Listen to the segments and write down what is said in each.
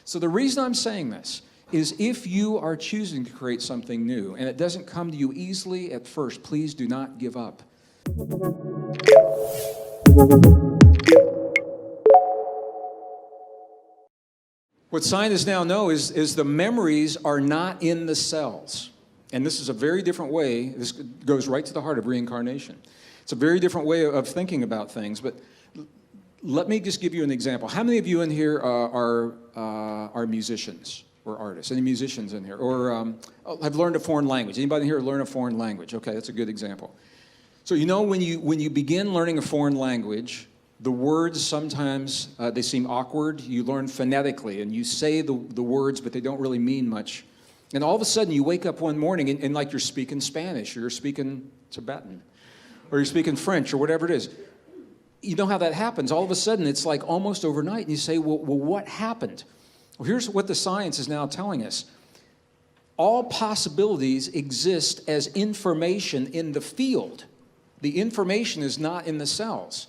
So the reason I'm saying this is if you are choosing to create something new and it doesn't come to you easily at first, please do not give up. What scientists now know is the memories are not in the cells. And this is a very different way, this goes right to the heart of reincarnation. It's a very different way of thinking about things, but let me just give you an example. How many of you in here are musicians or artists? Any musicians in here? Or have learned a foreign language? Anybody here learn a foreign language? Okay, that's a good example. So you know when you begin learning a foreign language, the words sometimes, they seem awkward. You learn phonetically and you say the words, but they don't really mean much. And all of a sudden you wake up one morning and like you're speaking Spanish or you're speaking Tibetan or you're speaking French or whatever it is. You know how that happens. All of a sudden it's like almost overnight and you say, well what happened? Well, here's what the science is now telling us. All possibilities exist as information in the field. The information is not in the cells.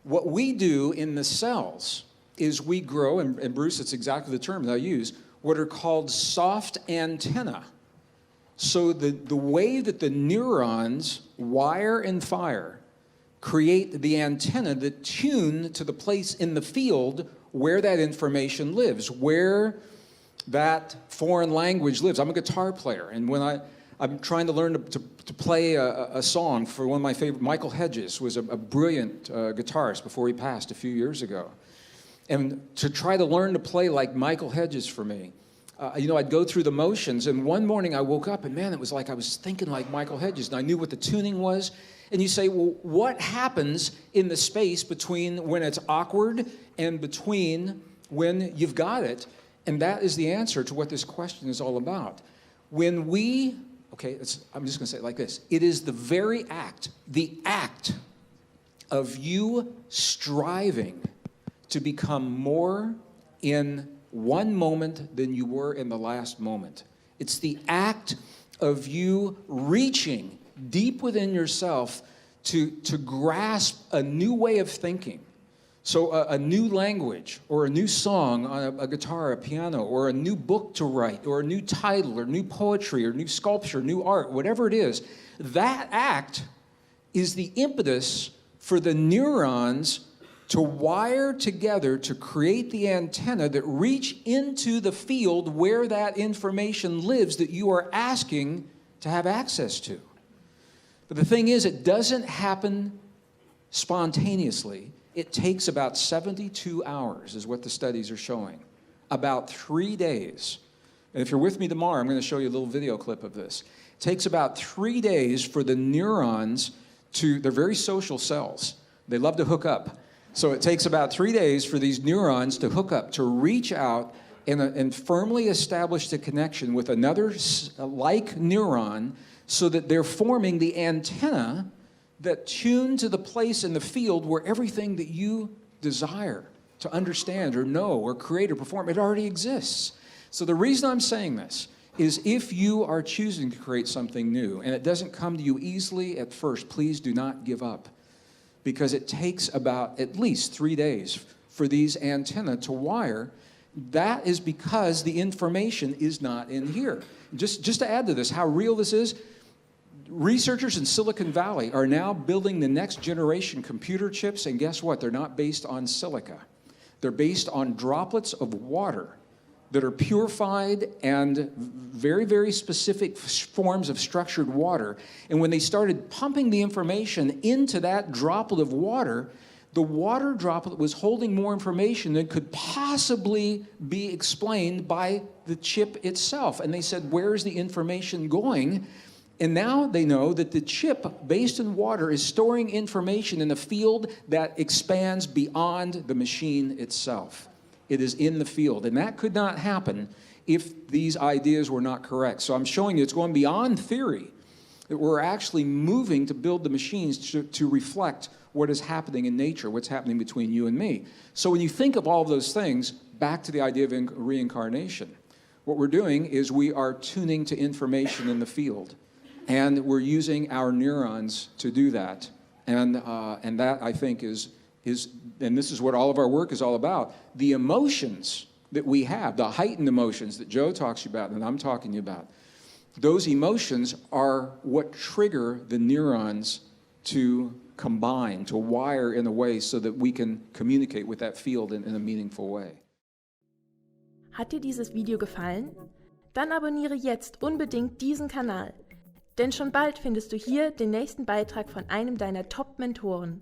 What we do in the cells is we grow, and Bruce, it's exactly the term that I use, what are called soft antennae. So the way that the neurons wire and fire create the antenna that tune to the place in the field where that information lives, where that foreign language lives. I'm a guitar player, and when I'm trying to learn to play a song for one of my favorite, Michael Hedges was a brilliant guitarist before he passed a few years ago. And to try to learn to play like Michael Hedges for me, I'd go through the motions, and one morning I woke up and man, it was like I was thinking like Michael Hedges, and I knew what the tuning was. And you say, well, what happens in the space between when it's awkward and between when you've got it? And that is the answer to what this question is all about. When we, okay, I'm just going to say it like this. It is the very act, the act of you striving to become more in one moment than you were in the last moment. It's the act of you reaching deep within yourself to grasp a new way of thinking. So a new language or a new song on a guitar, a piano, or a new book to write, or a new title, or new poetry, or new sculpture, new art, whatever it is, that act is the impetus for the neurons to wire together to create the antenna that reach into the field where that information lives that you are asking to have access to. But the thing is, it doesn't happen spontaneously. It takes about 72 hours is what the studies are showing. About 3 days. And if you're with me tomorrow, I'm going to show you a little video clip of this. It takes about 3 days for the neurons they're very social cells. They love to hook up. So it takes about 3 days for these neurons to hook up, to reach out and firmly establish the connection with another like neuron so that they're forming the antenna that tune to the place in the field where everything that you desire to understand or know or create or perform, it already exists. So the reason I'm saying this is if you are choosing to create something new and it doesn't come to you easily at first, please do not give up. Because it takes about at least 3 days for these antennae to wire. That is because the information is not in here. Just to add to this, how real this is, researchers in Silicon Valley are now building the next generation computer chips, and guess what? They're not based on silica. They're based on droplets of water that are purified and very, very specific forms of structured water. And when they started pumping the information into that droplet of water, the water droplet was holding more information than could possibly be explained by the chip itself. And they said, where's the information going? And now they know that the chip, based in water, is storing information in a field that expands beyond the machine itself. It is in the field, and that could not happen if these ideas were not correct. So I'm showing you it's going beyond theory, that we're actually moving to build the machines to reflect what is happening in nature, what's happening between you and me. So when you think of all of those things, back to the idea of reincarnation, what we're doing is we are tuning to information in the field, and we're using our neurons to do that. And that, I think, is, and this is what all of our work is all about. The emotions that we have, the heightened emotions that Joe talks about and I'm talking about, those emotions are what trigger the neurons to combine, to wire in a way so that we can communicate with that field in a meaningful way. Hat dir dieses Video gefallen? Dann abonniere jetzt unbedingt diesen Kanal. Denn schon bald findest du hier den nächsten Beitrag von einem deiner Top-Mentoren.